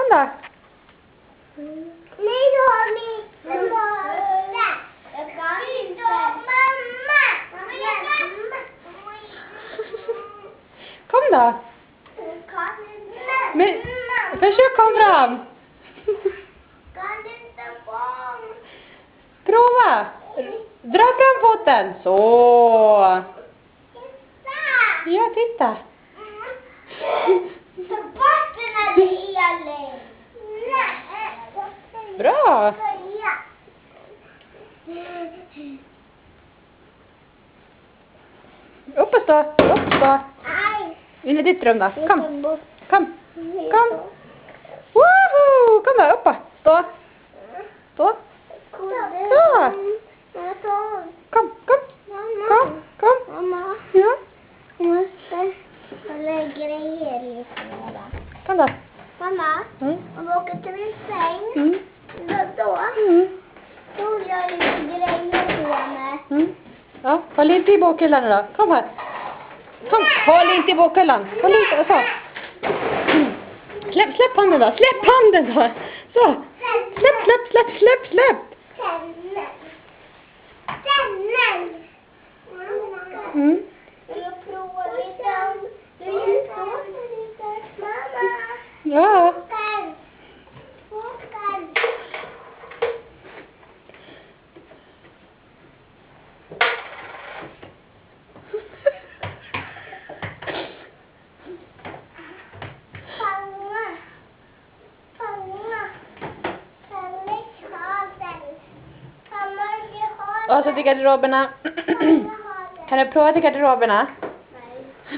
Kom då. Nej, då har ni. Jag kan inte. Mamma. Kom då. Men, försök komma fram. Kan inte komma. Prova. Dra fram foten. Så. Ja, titta. Så bort den här delen. Bra. Upp och stå. Upp och stå. In i ditt rum då. Kom. Kom. Kom. Woho! Kom då, upp. Stå. Stå. Så. Kom, kom. Kom, kom. Mamma. Ja. Jag måste hålla grejer lite mer. Kom då. Mamma, Mm. om vi åker till min säng, Mm. då vill jag lite grejer på mig. Mm. Ja, håll inte i bokhyllan nu då. Kom här. Kom, håll inte i bokhyllan. Håll inte, och så. Mm. Släpp handen då. Släpp handen då. Så. Släpp. Mm. Jag provar lite. Du är så lite. Mamma. Ja. Och så till garderoberna. Kan du prova till garderoberna?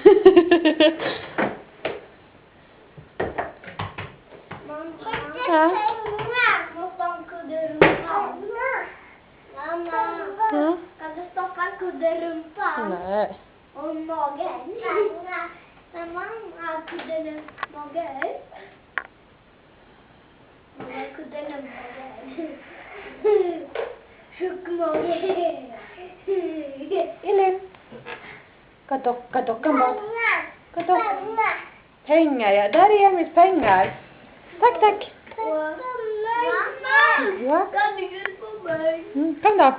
Nej. Ja. Måste ha en kudde runt Mamma. Ja. Kan du stoppa en kudde runt Nej. och magen? Men mamma har kudden runt magen. Mamma har kudden runt magen. Tjock mage. Elin. Kadockan bort. Pengar, ja. Där är Emils pengar. Tack. Mamma! Ja. Kan du hjälpa mig? Kom då.